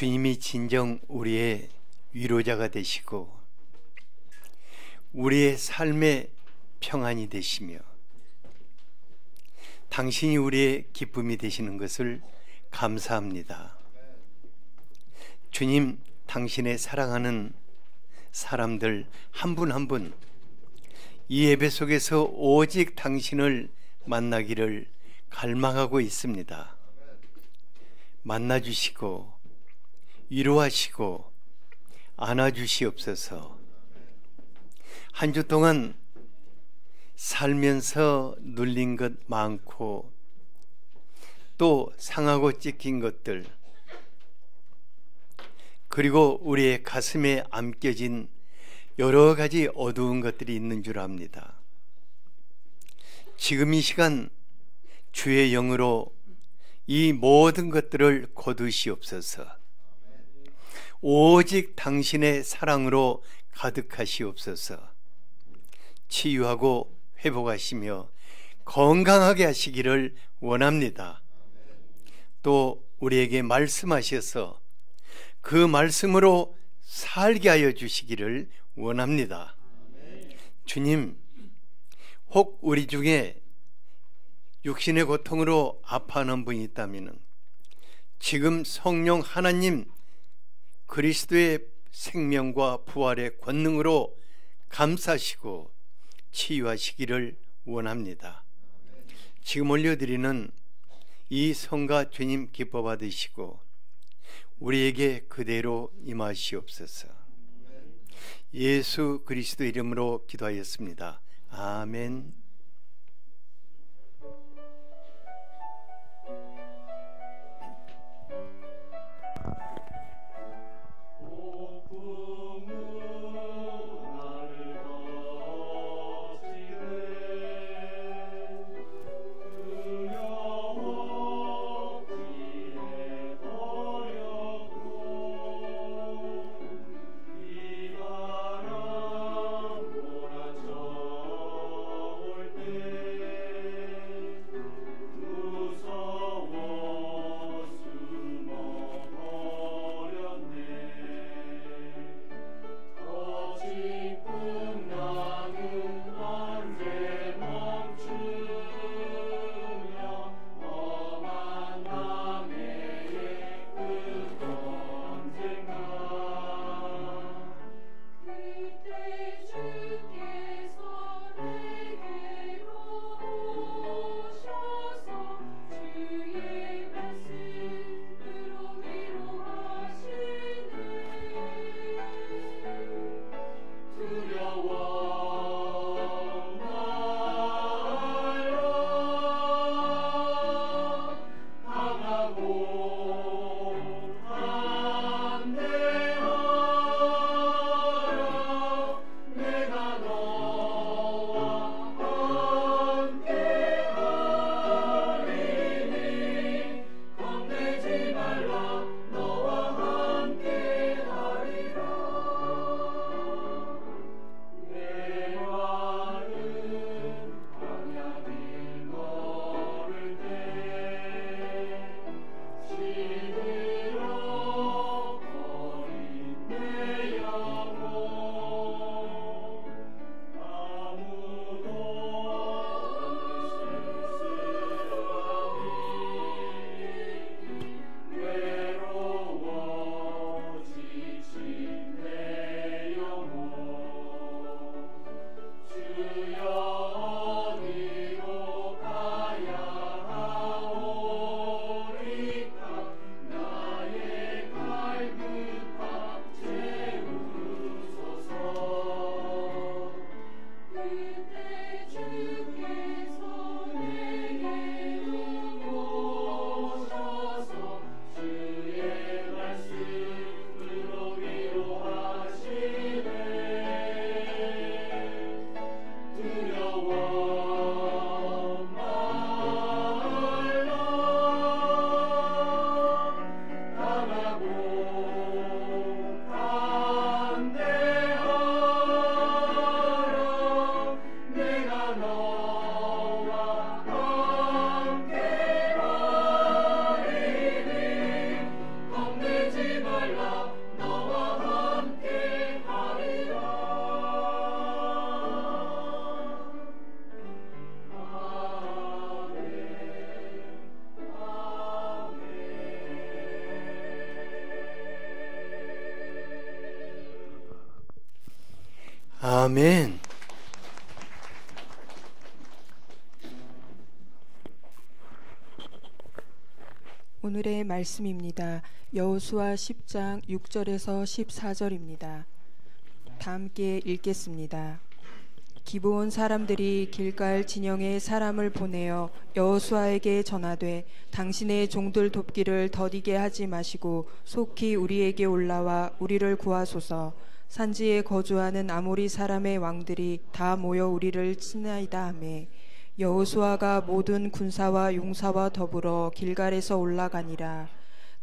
주님이 진정 우리의 위로자가 되시고 우리의 삶의 평안이 되시며 당신이 우리의 기쁨이 되시는 것을 감사합니다. 주님, 당신의 사랑하는 사람들 한 분 한 분 이 예배 속에서 오직 당신을 만나기를 갈망하고 있습니다. 만나주시고 위로하시고 안아주시옵소서. 한 주 동안 살면서 눌린 것 많고 또 상하고 찢긴 것들, 그리고 우리의 가슴에 안겨진 여러 가지 어두운 것들이 있는 줄 압니다. 지금 이 시간 주의 영으로 이 모든 것들을 거두시옵소서. 오직 당신의 사랑으로 가득하시옵소서. 치유하고 회복하시며 건강하게 하시기를 원합니다. 또 우리에게 말씀하셔서 그 말씀으로 살게 하여 주시기를 원합니다. 주님, 혹 우리 중에 육신의 고통으로 아파하는 분이 있다면 지금 성령 하나님 그리스도의 생명과 부활의 권능으로 감싸시고 치유하시기를 원합니다. 지금 올려드리는 이 성가 주님 기뻐 받으시고 우리에게 그대로 임하시옵소서. 예수 그리스도 이름으로 기도하였습니다. 아멘. 아멘. 오늘의 말씀입니다. 여호수아 10장 6절에서 14절입니다. 다 함께 읽겠습니다. 기브온 사람들이 길갈 진영에 사람을 보내어 여호수아에게 전하되 당신의 종들 돕기를 더디게 하지 마시고 속히 우리에게 올라와 우리를 구하소서. 산지에 거주하는 아모리 사람의 왕들이 다 모여 우리를 치나이다 하매 여호수아가 모든 군사와 용사와 더불어 길갈에서 올라가니라.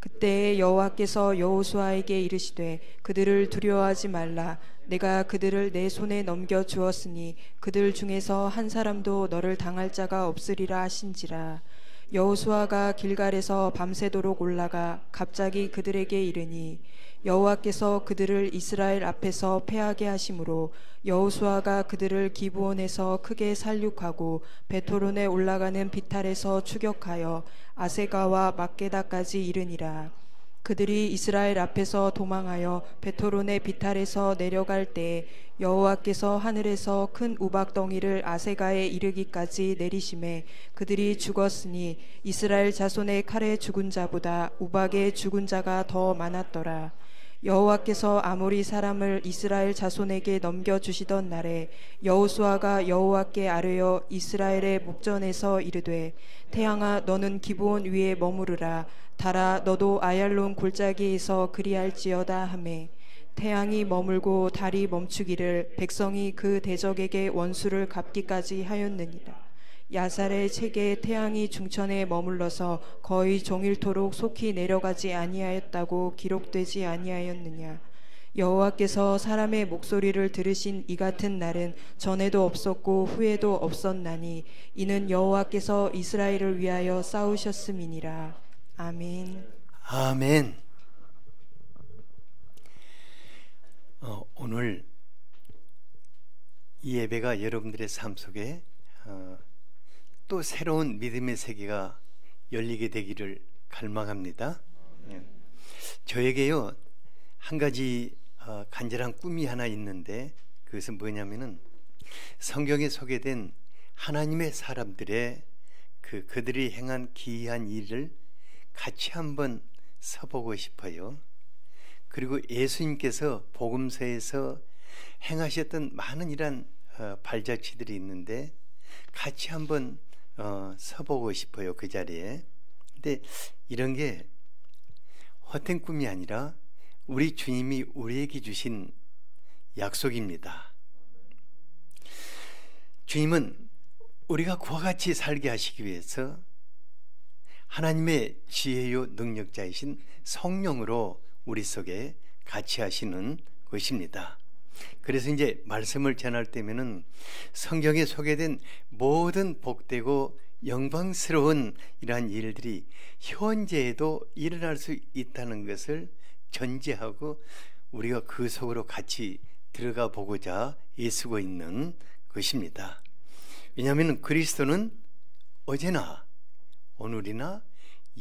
그때 여호와께서 여호수아에게 이르시되 그들을 두려워하지 말라. 내가 그들을 내 손에 넘겨 주었으니 그들 중에서 한 사람도 너를 당할 자가 없으리라 하신지라. 여호수아가 길갈에서 밤새도록 올라가 갑자기 그들에게 이르니 여호와께서 그들을 이스라엘 앞에서 패하게 하심으로 여호수아가 그들을 기브온에서 크게 살육하고 베토론에 올라가는 비탈에서 추격하여 아세가와 막게다까지 이르니라. 그들이 이스라엘 앞에서 도망하여 베토론의 비탈에서 내려갈 때에 여호와께서 하늘에서 큰 우박덩이를 아세가에 이르기까지 내리심에 그들이 죽었으니 이스라엘 자손의 칼에 죽은 자보다 우박에 죽은 자가 더 많았더라. 여호와께서 아모리 사람을 이스라엘 자손에게 넘겨주시던 날에 여호수아가 여호와께 아뢰어 이스라엘의 목전에서 이르되 태양아 너는 기브온 위에 머무르라. 달아 너도 아얄론 골짜기에서 그리할지어다 하매 태양이 머물고 달이 멈추기를 백성이 그 대적에게 원수를 갚기까지 하였느니라. 야살의 책에 태양이 중천에 머물러서 거의 종일토록 속히 내려가지 아니하였다고 기록되지 아니하였느냐. 여호와께서 사람의 목소리를 들으신 이 같은 날은 전에도 없었고 후에도 없었나니 이는 여호와께서 이스라엘을 위하여 싸우셨음이니라. 아멘. 아멘. 오늘 이 예배가 여러분들의 삶 속에 또 새로운 믿음의 세계가 열리게 되기를 갈망합니다. 저에게요 한 가지 간절한 꿈이 하나 있는데 그것은 뭐냐면은 성경에 소개된 하나님의 사람들의 그들이 행한 기이한 일을 같이 한번 서보고 싶어요. 그리고 예수님께서 복음서에서 행하셨던 많은 이런 발자취들이 있는데 같이 한번 서보고 싶어요. 그 자리에. 근데 이런 게 헛된 꿈이 아니라 우리 주님이 우리에게 주신 약속입니다. 주님은 우리가 그와 같이 살게 하시기 위해서 하나님의 지혜요 능력자이신 성령으로 우리 속에 같이 하시는 것입니다. 그래서 이제 말씀을 전할 때면은 성경에 소개된 모든 복되고 영광스러운 이러한 일들이 현재에도 일어날 수 있다는 것을 전제하고 우리가 그 속으로 같이 들어가 보고자 애쓰고 있는 것입니다. 왜냐하면 그리스도는 어제나 오늘이나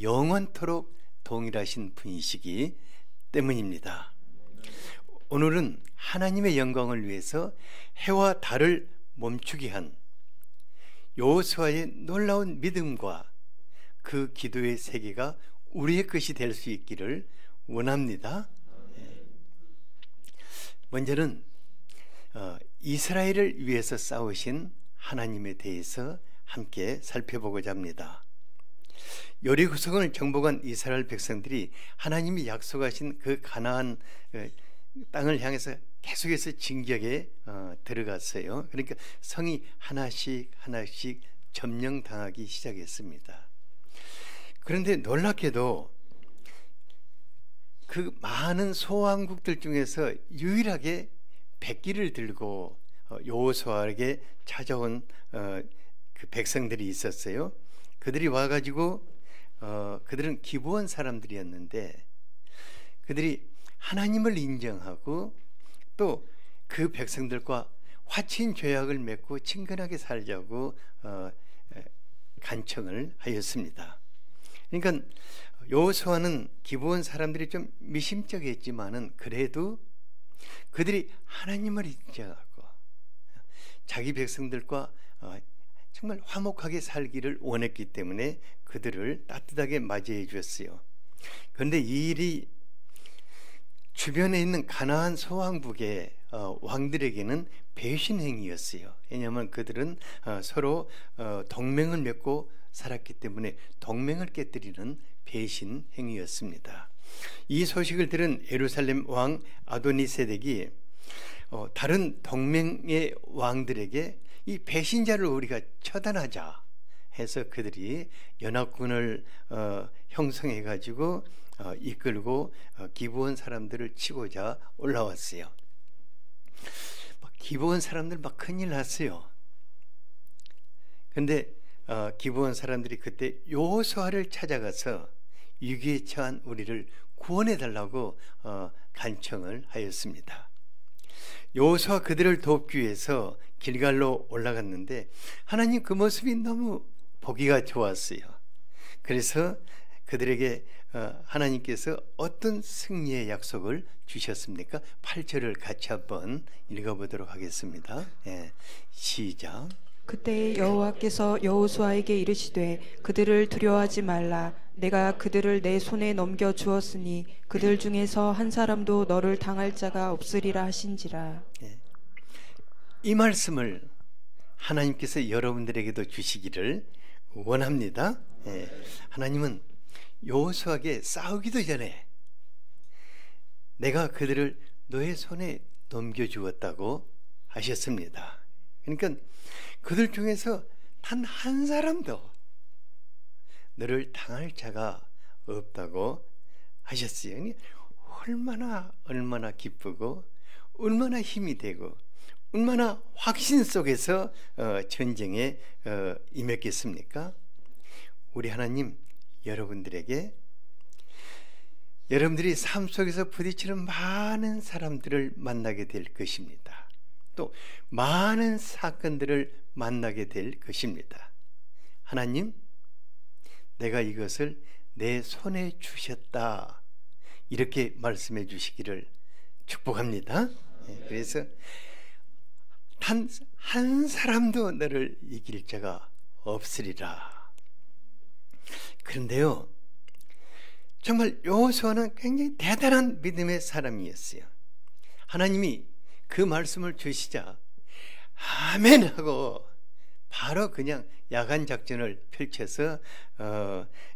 영원토록 동일하신 분이시기 때문입니다. 오늘은 하나님의 영광을 위해서 해와 달을 멈추게 한 여호수아의 놀라운 믿음과 그 기도의 세계가 우리의 것이 될 수 있기를 원합니다. 먼저는 이스라엘을 위해서 싸우신 하나님에 대해서 함께 살펴보고자 합니다. 여리고성을 정복한 이스라엘 백성들이 하나님이 약속하신 그 가나안 땅을 향해서 계속해서 진격에 들어갔어요. 그러니까 성이 하나씩 하나씩 점령당하기 시작했습니다. 그런데 놀랍게도 그 많은 소왕국들 중에서 유일하게 백기를 들고 여호수아에게 찾아온 그 백성들이 있었어요. 그들이 와가지고 그들은 기브온 사람들이었는데 그들이 하나님을 인정하고 또 그 백성들과 화친 조약을 맺고 친근하게 살자고 간청을 하였습니다. 그러니까 여호수아는 기브온 사람들이 좀 미심쩍했지만은 그래도 그들이 하나님을 인정하고 자기 백성들과 정말 화목하게 살기를 원했기 때문에 그들을 따뜻하게 맞이해 주었어요. 그런데 이 일이 주변에 있는 가나안 소왕국의 왕들에게는 배신 행위였어요. 왜냐하면 그들은 서로 동맹을 맺고 살았기 때문에 동맹을 깨뜨리는 배신 행위였습니다. 이 소식을 들은 예루살렘 왕 아도니세덱이 다른 동맹의 왕들에게 이 배신자를 우리가 처단하자 해서 그들이 연합군을 형성해 가지고 이끌고 기브온 사람들을 치고자 올라왔어요. 기브온 사람들 막 큰일 났어요. 근데 기브온 사람들이 그때 여호수아를 찾아가서 위기에 처한 우리를 구원해 달라고 간청을 하였습니다. 여호수아 그들을 돕기 위해서 길갈로 올라갔는데 하나님 그 모습이 너무 보기가 좋았어요. 그래서 그들에게 하나님께서 어떤 승리의 약속을 주셨습니까? 8절을 같이 한번 읽어보도록 하겠습니다. 시작. 그때 여호와께서 여호수아에게 이르시되 그들을 두려워하지 말라. 내가 그들을 내 손에 넘겨 주었으니 그들 중에서 한 사람도 너를 당할 자가 없으리라 하신지라. 이 말씀을 하나님께서 여러분들에게도 주시기를 원합니다. 하나님은 여호수아에게 싸우기도 전에 내가 그들을 너의 손에 넘겨주었다고 하셨습니다. 그러니까 그들 중에서 단 한 사람도 너를 당할 자가 없다고 하셨어요. 얼마나 기쁘고 얼마나 힘이 되고 얼마나 확신 속에서 전쟁에 임했겠습니까? 우리 하나님 여러분들에게 여러분들이 삶 속에서 부딪히는 많은 사람들을 만나게 될 것입니다. 또 많은 사건들을 만나게 될 것입니다. 하나님, 내가 이것을 내 손에 주셨다. 이렇게 말씀해 주시기를 축복합니다. 그래서 단 한 사람도 너를 이길 자가 없으리라. 그런데요, 정말 여호수아는 굉장히 대단한 믿음의 사람이었어요. 하나님이 그 말씀을 주시자 아멘 하고 바로 그냥 야간 작전을 펼쳐서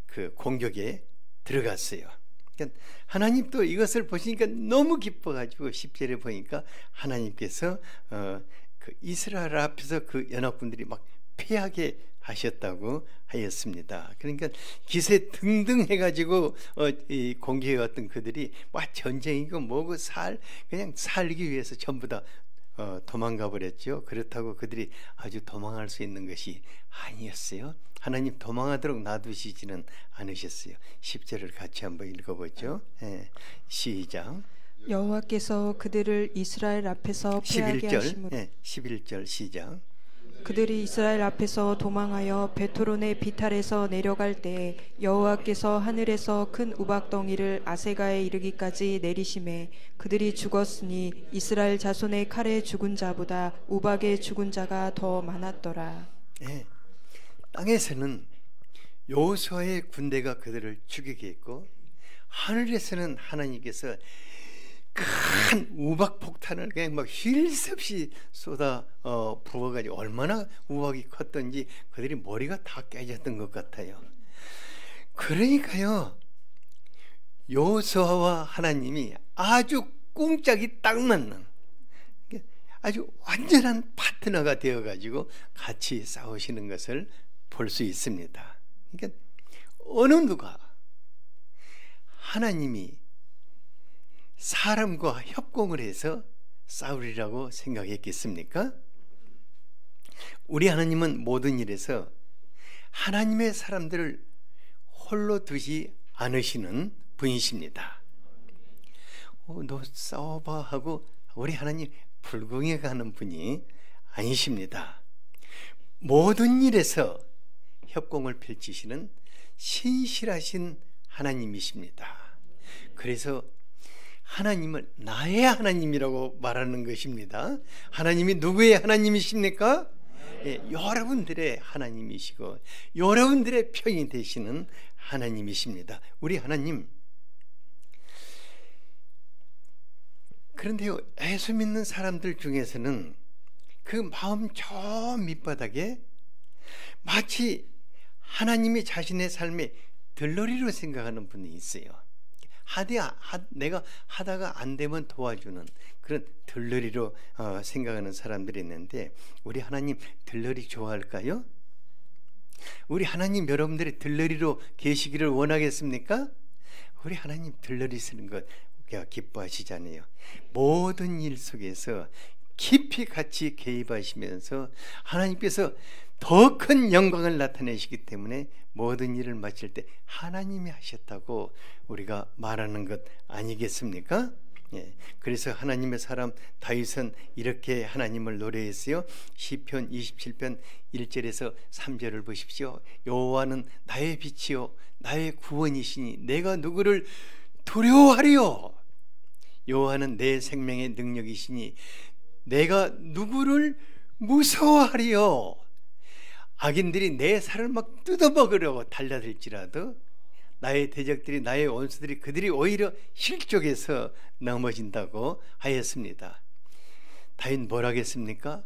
그 공격에 들어갔어요. 그러니까 하나님도 이것을 보시니까 너무 기뻐가지고 10절에 보니까 하나님께서 그 이스라엘 앞에서 그 연합군들이 막 패하게 하셨다고 하였습니다. 그러니까 기세 등등 해가지고 이 공격해 왔던 그들이 막 전쟁이고 뭐고 그냥 살기 위해서 전부 다 도망가 버렸죠. 그렇다고 그들이 아주 도망할 수 있는 것이 아니었어요. 하나님 도망하도록 놔두시지는 않으셨어요. 10절을 같이 한번 읽어보죠. 시작. 여호와께서 그들을 이스라엘 앞에서 패하게 하심으로 11절 시작. 그들이 이스라엘 앞에서 도망하여 베토론의 비탈에서 내려갈 때에 여호와께서 하늘에서 큰 우박덩이를 아세가에 이르기까지 내리심에 그들이 죽었으니 이스라엘 자손의 칼에 죽은 자보다 우박에 죽은 자가 더 많았더라. 땅에서는 여호수아의 군대가 그들을 죽이게 했고 하늘에서는 하나님께서 큰 우박 폭탄을 그냥 막 쉴 새 없이 쏟아 부어가지고 얼마나 우박이 컸던지 그들이 머리가 다 깨졌던 것 같아요. 그러니까요, 여호수아와 하나님이 아주 꿍짝이 딱 맞는 아주 완전한 파트너가 되어가지고 같이 싸우시는 것을 볼 수 있습니다. 그러니까 어느 누가 하나님이 사람과 협공을 해서 싸우리라고 생각했겠습니까? 우리 하나님은 모든 일에서 하나님의 사람들을 홀로 두지 않으시는 분이십니다. 너 싸워봐 하고 우리 하나님 불공에 가는 분이 아니십니다. 모든 일에서 협공을 펼치시는 신실하신 하나님이십니다. 그래서 하나님을 나의 하나님이라고 말하는 것입니다. 하나님이 누구의 하나님이십니까? 예, 여러분들의 하나님이시고 여러분들의 편이 되시는 하나님이십니다. 우리 하나님. 그런데요, 예수 믿는 사람들 중에서는 그 마음 저 밑바닥에 마치 하나님이 자신의 삶의 들러리로 생각하는 분이 있어요. 내가 하다가 안 되면 도와주는 그런 들러리로 생각하는 사람들이 있는데, 우리 하나님 들러리 좋아할까요? 우리 하나님 여러분들이 들러리로 계시기를 원하겠습니까? 우리 하나님 들러리 쓰는 것 기뻐하시잖아요. 모든 일 속에서 깊이 같이 개입하시면서 하나님께서 더 큰 영광을 나타내시기 때문에 모든 일을 마칠 때 하나님이 하셨다고 우리가 말하는 것 아니겠습니까? 예. 그래서 하나님의 사람 다윗은 이렇게 하나님을 노래했어요. 시편 27편 1절에서 3절을 보십시오. 여호와는 나의 빛이요 나의 구원이시니 내가 누구를 두려워하리요. 여호와는 내 생명의 능력이시니 내가 누구를 무서워하리요. 악인들이 내 살을 막 뜯어먹으려고 달려들지라도 나의 대적들이, 나의 원수들이, 그들이 오히려 실족해서 넘어진다고 하였습니다. 다윗 뭘 하겠습니까?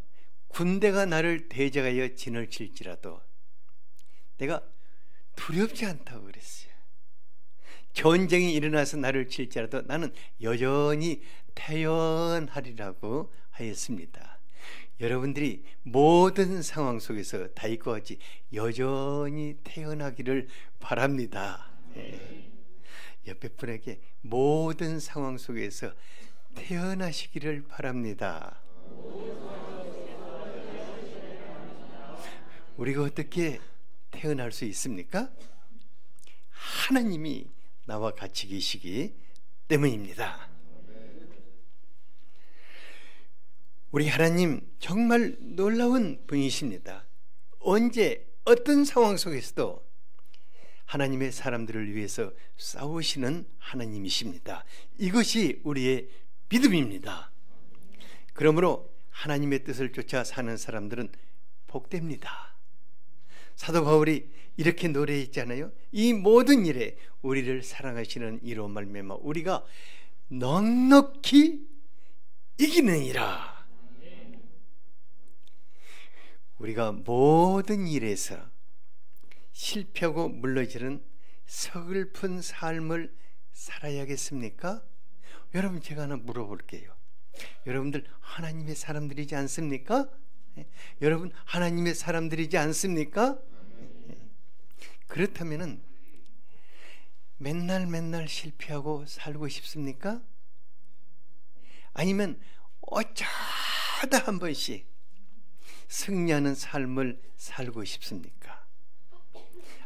군대가 나를 대적하여 진을 칠지라도 내가 두렵지 않다고 그랬어요. 전쟁이 일어나서 나를 칠지라도 나는 여전히 태연하리라고 하였습니다. 여러분들이 모든 상황 속에서 다윗과 같이 여전히 태연하기를 바랍니다. 예. 옆에 분에게 모든 상황 속에서 태연하시기를 바랍니다. 우리가 어떻게 태어날 수 있습니까? 하나님이 나와 같이 계시기 때문입니다. 우리 하나님 정말 놀라운 분이십니다. 언제 어떤 상황 속에서도 하나님의 사람들을 위해서 싸우시는 하나님이십니다. 이것이 우리의 믿음입니다. 그러므로 하나님의 뜻을 쫓아 사는 사람들은 복됩니다. 사도 바울이 이렇게 노래했잖아요. 이 모든 일에 우리를 사랑하시는 이로 말미암아 우리가 넉넉히 이기느니라. 우리가 모든 일에서 실패하고 물러지는 서글픈 삶을 살아야겠습니까? 여러분, 제가 하나 물어볼게요. 여러분들 하나님의 사람들이지 않습니까? 여러분 하나님의 사람들이지 않습니까? 그렇다면은 맨날 실패하고 살고 싶습니까? 아니면 어쩌다 한 번씩 승리하는 삶을 살고 싶습니까?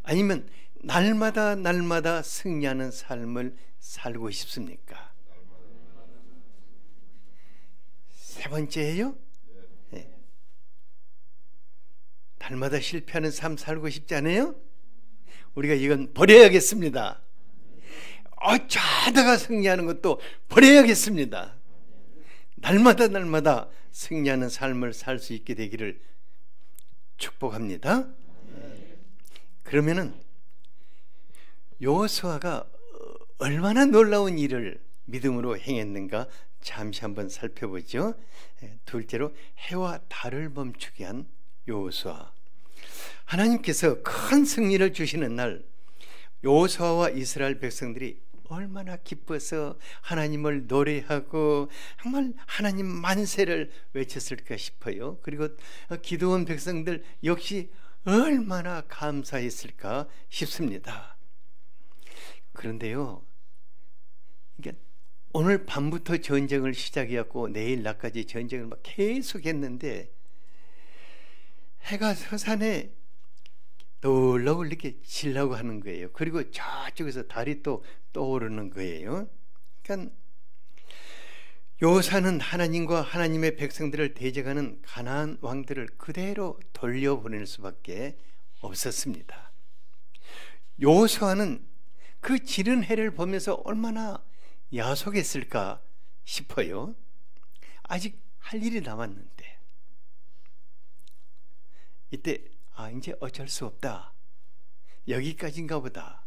아니면 날마다 승리하는 삶을 살고 싶습니까? 세 번째예요? 네. 날마다 실패하는 삶 살고 싶지 않아요? 우리가 이건 버려야겠습니다. 어쩌다가 승리하는 것도 버려야겠습니다. 날마다 승리하는 삶을 살 수 있게 되기를 축복합니다. 그러면은 여호수아가 얼마나 놀라운 일을 믿음으로 행했는가 잠시 한번 살펴보죠. 둘째로 해와 달을 멈추게 한 여호수아. 하나님께서 큰 승리를 주시는 날 여호수아와 이스라엘 백성들이 얼마나 기뻐서 하나님을 노래하고 정말 하나님 만세를 외쳤을까 싶어요. 그리고 기도원 백성들 역시 얼마나 감사했을까 싶습니다. 그런데요, 오늘 밤부터 전쟁을 시작해갖고 내일 낮까지 전쟁을 막 계속했는데 해가 서산에 놀라울 이렇게 지려고 하는 거예요. 그리고 저쪽에서 달이 또 떠오르는 거예요. 그러니까 여호사는 하나님과 하나님의 백성들을 대적하는 가나안 왕들을 그대로 돌려보낼 수밖에 없었습니다. 여호수아는 그 지른 해를 보면서 얼마나 야속했을까 싶어요. 아직 할 일이 남았는데 이때 이제 어쩔 수 없다, 여기까지인가 보다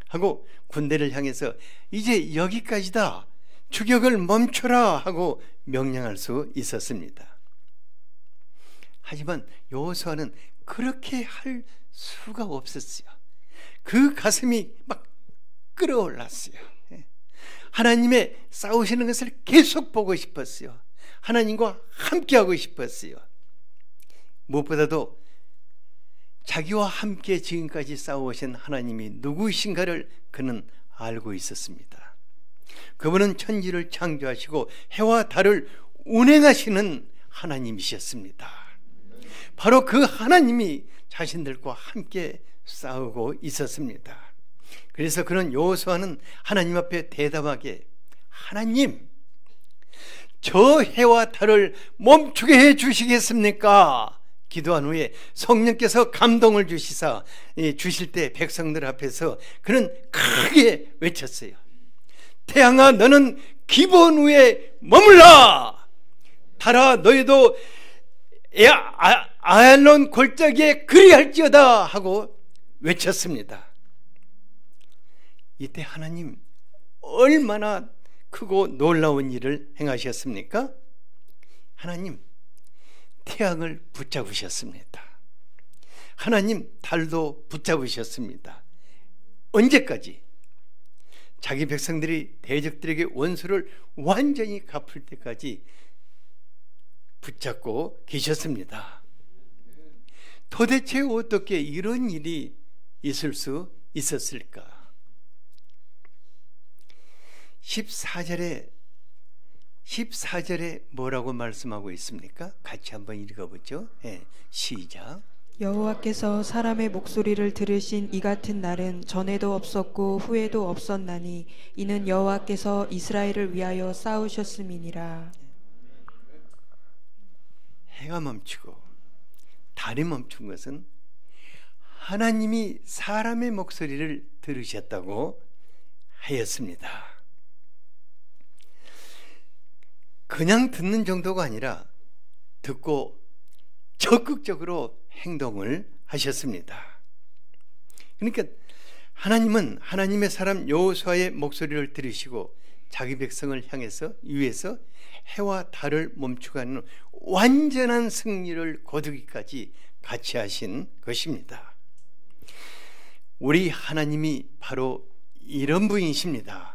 하고 군대를 향해서 이제 여기까지다, 추격을 멈춰라 하고 명령할 수 있었습니다. 하지만 여호수아는 그렇게 할 수가 없었어요. 그 가슴이 막 끓어올랐어요. 하나님의 싸우시는 것을 계속 보고 싶었어요. 하나님과 함께하고 싶었어요. 무엇보다도 자기와 함께 지금까지 싸워오신 하나님이 누구이신가를 그는 알고 있었습니다. 그분은 천지를 창조하시고 해와 달을 운행하시는 하나님이셨습니다. 바로 그 하나님이 자신들과 함께 싸우고 있었습니다. 그래서 그는 여호수아는 하나님 앞에 대담하게, 하나님, 저 해와 달을 멈추게 해 주시겠습니까? 기도한 후에 성령께서 감동을 주시사 주실 때 백성들 앞에서 그는 크게 외쳤어요. 태양아, 너는 기본 위에 머물라. 달아, 너희도 아얄론 골짜기에 그리할지어다 하고 외쳤습니다. 이때 하나님 얼마나 크고 놀라운 일을 행하셨습니까? 하나님 태양을 붙잡으셨습니다. 하나님 달도 붙잡으셨습니다. 언제까지? 자기 백성들이 대적들에게 원수를 완전히 갚을 때까지 붙잡고 계셨습니다. 도대체 어떻게 이런 일이 있을 수 있었을까? 14절에 뭐라고 말씀하고 있습니까? 같이 한번 읽어보죠. 시작. 여호와께서 사람의 목소리를 들으신 이 같은 날은 전에도 없었고 후에도 없었나니 이는 여호와께서 이스라엘을 위하여 싸우셨음이니라. 해가 멈추고 달이 멈춘 것은 하나님이 사람의 목소리를 들으셨다고 하였습니다. 그냥 듣는 정도가 아니라 듣고 적극적으로 행동을 하셨습니다. 그러니까 하나님은 하나님의 사람 여호수아의 목소리를 들으시고 자기 백성을 향해서 위에서 해와 달을 멈추게 하는 완전한 승리를 거두기까지 같이 하신 것입니다. 우리 하나님이 바로 이런 분이십니다.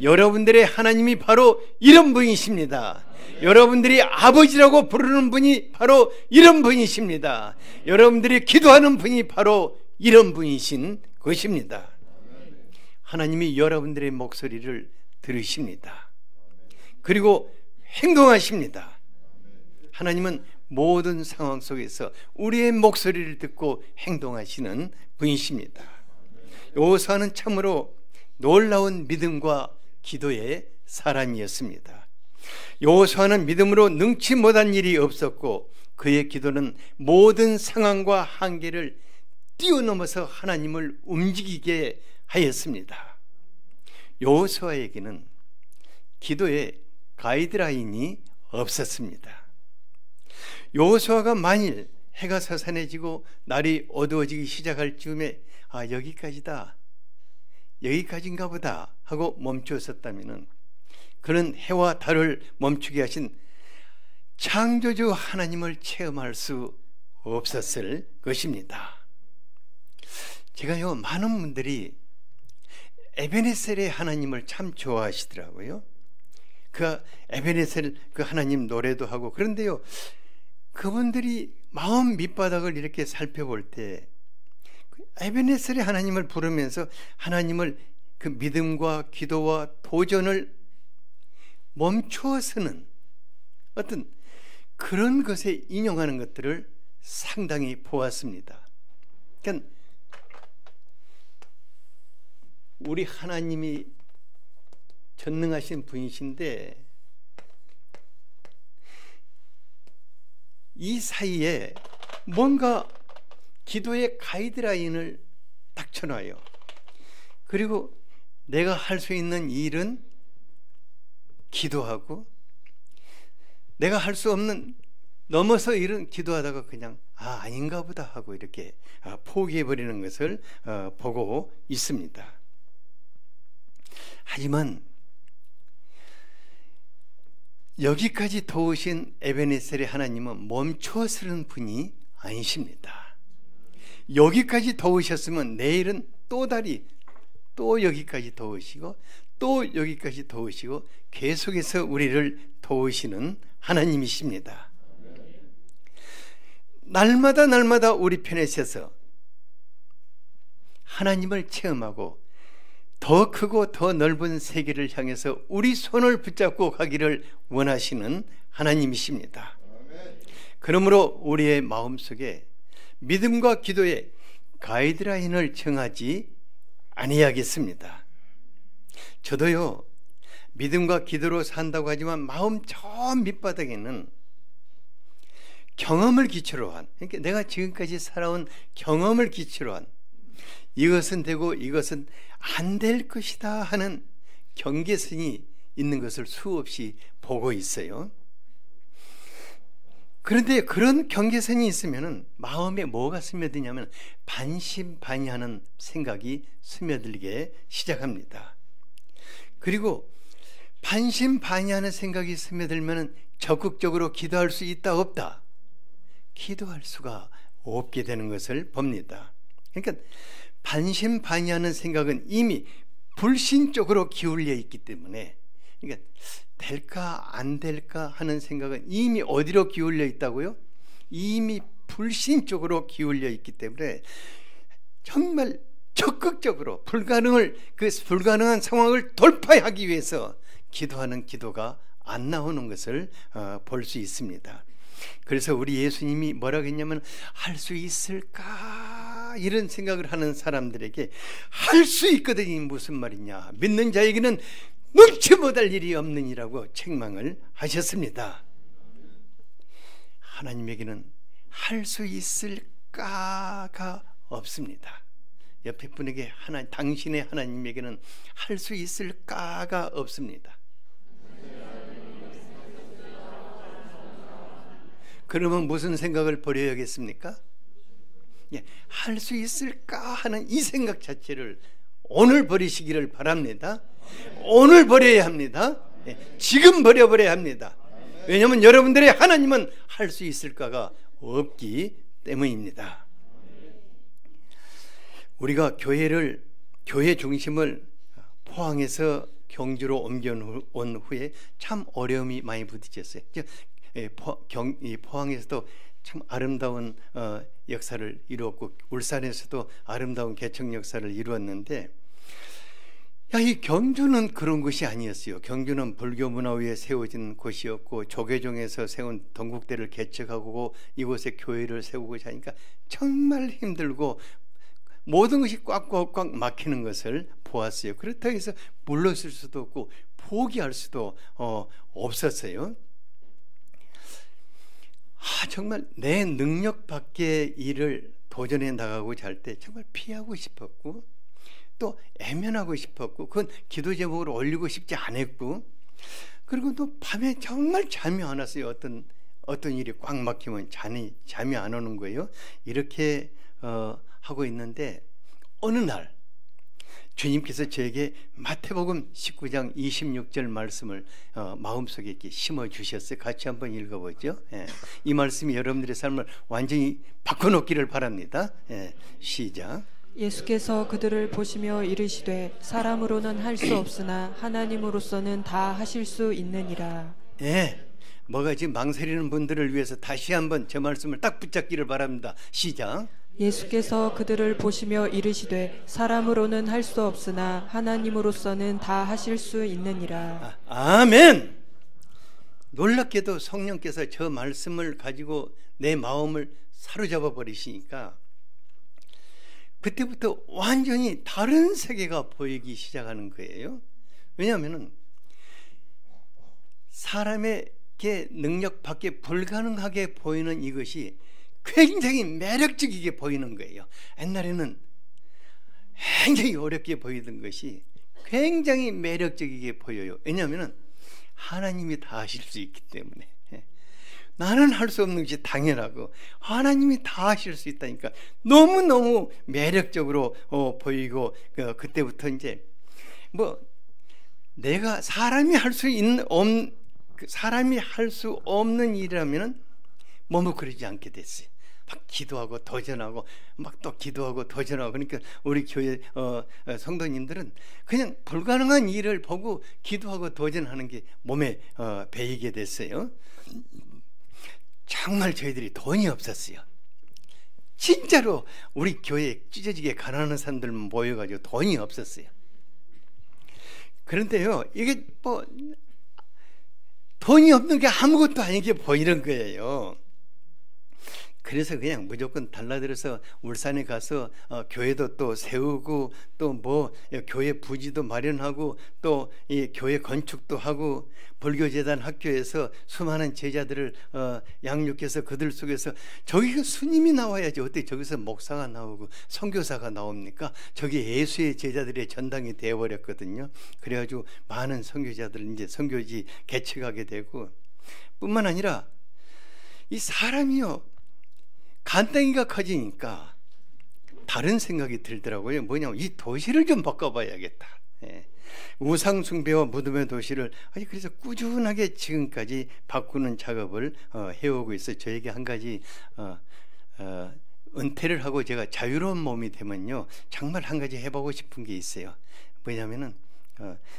여러분들의 하나님이 바로 이런 분이십니다. 여러분들이 아버지라고 부르는 분이 바로 이런 분이십니다. 여러분들이 기도하는 분이 바로 이런 분이신 것입니다. 하나님이 여러분들의 목소리를 들으십니다. 그리고 행동하십니다. 하나님은 모든 상황 속에서 우리의 목소리를 듣고 행동하시는 분이십니다. 여호수아는 참으로 놀라운 믿음과 기도의 사람이었습니다. 여호수아는 믿음으로 능치 못한 일이 없었고 그의 기도는 모든 상황과 한계를 뛰어넘어서 하나님을 움직이게 하였습니다. 여호수아에게는 기도의 가이드라인이 없었습니다. 여호수아가 만일 해가 서산해지고 날이 어두워지기 시작할 즈음에 여기까지다, 여기까지인가 보다 하고 멈추었다면 그는 해와 달을 멈추게 하신 창조주 하나님을 체험할 수 없었을 것입니다. 제가요, 많은 분들이 에베네셀의 하나님을 참 좋아하시더라고요. 그 에베네셀 그 하나님 노래도 하고, 그런데요, 그분들이 마음 밑바닥을 이렇게 살펴볼 때 에베네셀의 하나님을 부르면서 하나님을 그 믿음과 기도와 도전을 멈추어서는 어떤 그런 것에 인용하는 것들을 상당히 보았습니다. 그러니까 우리 하나님이 전능하신 분이신데 이 사이에 뭔가 기도의 가이드라인을 딱 쳐놔요. 그리고 내가 할 수 있는 일은 기도하고 내가 할 수 없는 넘어서 이런 기도하다가 그냥 아닌가 보다 하고 이렇게 포기해버리는 것을 보고 있습니다. 하지만 여기까지 도우신 에베네셀의 하나님은 멈춰서는 분이 아니십니다. 여기까지 도우셨으면 내일은 또 여기까지 도우시고 또 여기까지 도우시고 계속해서 우리를 도우시는 하나님이십니다. 날마다 우리 편에 서서 하나님을 체험하고 더 크고 더 넓은 세계를 향해서 우리 손을 붙잡고 가기를 원하시는 하나님이십니다. 그러므로 우리의 마음속에 믿음과 기도의 가이드라인을 정하지 아니하겠습니다. 저도요, 믿음과 기도로 산다고 하지만 마음 저 밑바닥에는 경험을 기초로 한, 그러니까 내가 지금까지 살아온 경험을 기초로 한 이것은 되고 이것은 안 될 것이다 하는 경계선이 있는 것을 수없이 보고 있어요. 그런데 그런 경계선이 있으면 마음에 뭐가 스며드냐면 반신반의하는 생각이 스며들게 시작합니다. 그리고 반신반의하는 생각이 스며들면 적극적으로 기도할 수 있다 없다? 기도할 수가 없게 되는 것을 봅니다. 그러니까 반신반의하는 생각은 이미 불신 쪽으로 기울여 있기 때문에, 그러니까 될까 안 될까 하는 생각은 이미 어디로 기울여 있다고요? 이미 불신 쪽으로 기울여 있기 때문에 정말 적극적으로 불가능한 상황을 돌파하기 위해서 기도하는 기도가 안 나오는 것을 볼 수 있습니다. 그래서 우리 예수님이 뭐라고 했냐면, 할 수 있을까 이런 생각을 하는 사람들에게 할 수 있거든이 무슨 말이냐, 믿는 자에게는 능치 못할 일이 없느니라고 책망을 하셨습니다. 하나님에게는 할 수 있을까가 없습니다. 옆에 분에게 당신의 하나님에게는 할 수 있을까가 없습니다. 그러면 무슨 생각을 버려야겠습니까? 할 수 있을까 하는 이 생각 자체를 오늘 버리시기를 바랍니다. 오늘 버려야 합니다. 지금 버려버려야 합니다. 왜냐하면 여러분들의 하나님은 할 수 있을까가 없기 때문입니다. 우리가 교회 중심을 포항에서 경주로 옮겨온 후에 참 어려움이 많이 부딪혔어요. 포항에서도 참 아름다운 역사를 이루었고, 울산에서도 아름다운 개척 역사를 이루었는데, 이 경주는 그런 곳이 아니었어요. 경주는 불교 문화 위에 세워진 곳이었고, 조계종에서 세운 동국대를 개척하고 이곳에 교회를 세우고 하니까 정말 힘들고 모든 것이 꽉꽉꽉 막히는 것을 보았어요. 그렇다고 해서 물러설 수도 없고 포기할 수도 없었어요. 정말 내 능력 밖의 일을 도전해 나가고자 할 때 정말 피하고 싶었고, 또 애면하고 싶었고, 그건 기도 제목으로 올리고 싶지 않았고, 그리고 또 밤에 정말 잠이 안 왔어요. 어떤 일이 꽉 막히면 잠이 안 오는 거예요. 이렇게 하고 있는데 어느 날 주님께서 저에게 마태복음 19장 26절 말씀을 마음속에 이렇게 심어주셨어요. 같이 한번 읽어보죠. 이 말씀이 여러분들의 삶을 완전히 바꿔놓기를 바랍니다. 시작. 예수께서 그들을 보시며 이르시되 사람으로는 할 수 없으나 하나님으로서는 다 하실 수 있느니라. 뭐가 지금 망설이는 분들을 위해서 다시 한번 제 말씀을 딱 붙잡기를 바랍니다. 시작. 예수께서 그들을 보시며 이르시되 사람으로는 할 수 없으나 하나님으로서는 다 하실 수 있느니라. 아멘. 놀랍게도 성령께서 저 말씀을 가지고 내 마음을 사로잡아 버리시니까 그때부터 완전히 다른 세계가 보이기 시작하는 거예요. 왜냐하면 사람에게 능력 밖에 불가능하게 보이는 이것이 굉장히 매력적이게 보이는 거예요. 옛날에는 굉장히 어렵게 보이던 것이 굉장히 매력적이게 보여요. 왜냐하면 하나님이 다 하실 수 있기 때문에. 나는 할 수 없는 것이 당연하고 하나님이 다 하실 수 있다니까 너무너무 매력적으로 보이고, 그때부터 이제 뭐 내가 사람이 할 수 없는 일이라면 머뭇거리지 않게 됐어요. 막 기도하고 도전하고 막 또 기도하고 도전하고. 그러니까 우리 교회 성도님들은 그냥 불가능한 일을 보고 기도하고 도전하는 게 몸에 배이게 됐어요. 정말 저희들이 돈이 없었어요. 진짜로 우리 교회에 찢어지게 가난한 사람들 모여가지고 돈이 없었어요. 그런데요, 이게 뭐 돈이 없는 게 아무것도 아니게 보이는 거예요. 그래서 그냥 무조건 달라들어서 울산에 가서 교회도 또 세우고, 또 뭐 교회 부지도 마련하고, 또 이 교회 건축도 하고, 불교재단 학교에서 수많은 제자들을 양육해서 그들 속에서, 저기 스님이 나와야지 어떻게 저기서 목사가 나오고 선교사가 나옵니까? 저기 예수의 제자들의 전당이 되어버렸거든요. 그래가지고 많은 선교자들 이제 선교지 개척하게 되고, 뿐만 아니라 이 사람이요, 간땡이가 커지니까 다른 생각이 들더라고요. 뭐냐면 이 도시를 좀 바꿔봐야겠다. 우상 숭배와 무덤의 도시를 그래서 꾸준하게 지금까지 바꾸는 작업을 해오고 있어요. 저에게 한 가지 은퇴를 하고 제가 자유로운 몸이 되면요, 정말 한 가지 해보고 싶은 게 있어요. 뭐냐면은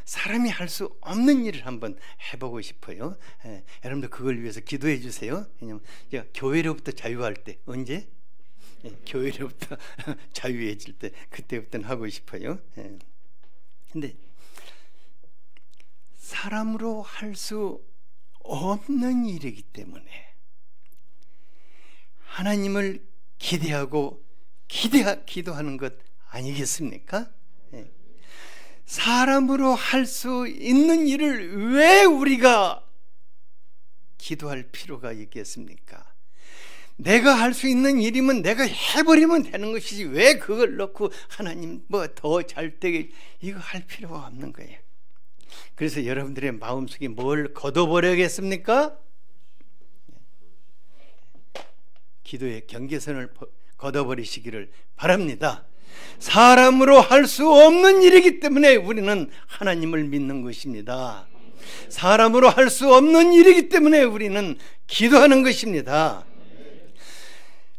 사람이 할 수 없는 일을 한번 해보고 싶어요. 여러분들 그걸 위해서 기도해 주세요. 왜냐면 제가 교회로부터 자유할 때, 언제? 교회로부터 자유해질 때, 그때부터는 하고 싶어요. 근데 사람으로 할 수 없는 일이기 때문에 하나님을 기대하고 기도하는 것 아니겠습니까? 사람으로 할 수 있는 일을 왜 우리가 기도할 필요가 있겠습니까? 내가 할 수 있는 일이면 내가 해버리면 되는 것이지 왜 그걸 넣고 하나님 뭐 더 잘 되게, 이거 할 필요가 없는 거예요. 그래서 여러분들의 마음속에 뭘 걷어버려야겠습니까? 기도의 경계선을 걷어버리시기를 바랍니다. 사람으로 할 수 없는 일이기 때문에 우리는 하나님을 믿는 것입니다. 사람으로 할 수 없는 일이기 때문에 우리는 기도하는 것입니다.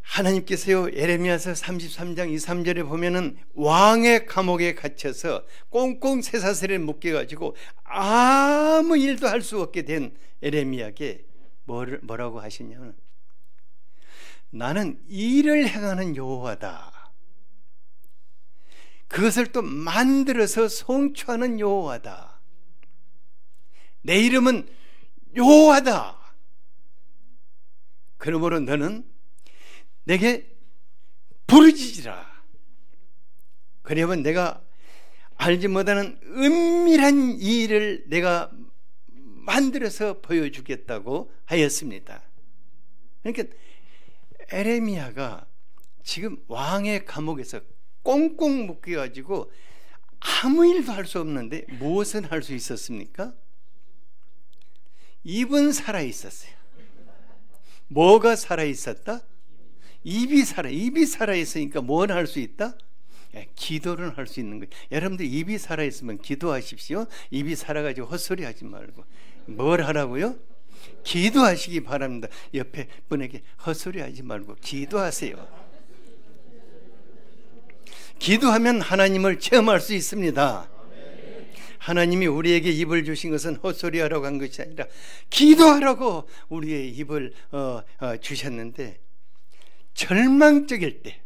하나님께서요, 예레미야서 33장 2, 3절에 보면은 왕의 감옥에 갇혀서 꽁꽁 쇠사슬에 묶여가지고 아무 일도 할 수 없게 된 예레미야에게 뭐라고 하시냐면, 나는 일을 행하는 여호와다. 그것을 또 만들어서 성취하는 여호와다. 내 이름은 여호와다. 그러므로 너는 내게 부르짖으라. 그러면 내가 알지 못하는 은밀한 일을 내가 만들어서 보여주겠다고 하였습니다. 그러니까 에레미야가 지금 왕의 감옥에서 꽁꽁 묶여가지고 아무 일도 할 수 없는데 무엇은 할 수 있었습니까? 입은 살아있었어요. 뭐가 살아있었다? 입이 살아있으니까 뭘 할 수 있다? 기도를 할 수 있는 거예요. 여러분들 입이 살아있으면 기도하십시오. 입이 살아가지고 헛소리 하지 말고. 뭘 하라고요? 기도하시기 바랍니다. 옆에 분에게 헛소리 하지 말고 기도하세요. 기도하면 하나님을 체험할 수 있습니다. 하나님이 우리에게 입을 주신 것은 헛소리하라고 한 것이 아니라 기도하라고 우리의 입을 주셨는데, 절망적일 때,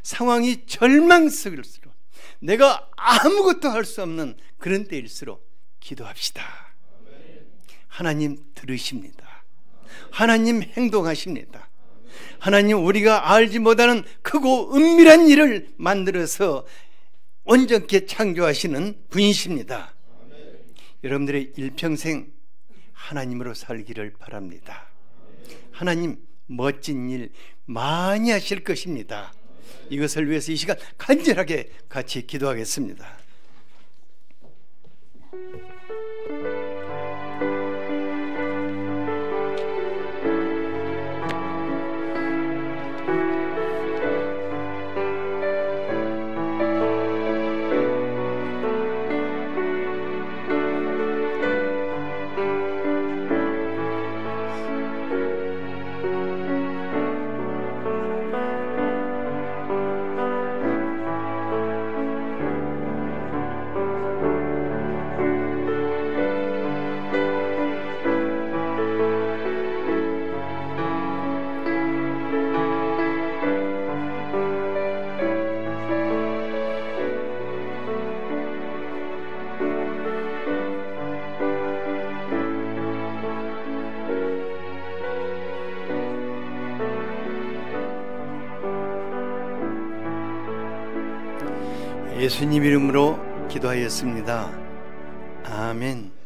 상황이 절망스러울수록, 내가 아무것도 할 수 없는 그런 때일수록 기도합시다. 하나님 들으십니다. 하나님 행동하십니다. 하나님 우리가 알지 못하는 크고 은밀한 일을 만들어서 온전케 창조하시는 분이십니다. 여러분들의 일평생 하나님으로 살기를 바랍니다. 하나님 멋진 일 많이 하실 것입니다. 이것을 위해서 이 시간 간절하게 같이 기도하겠습니다. 예수님 이름으로 기도하였습니다. 아멘.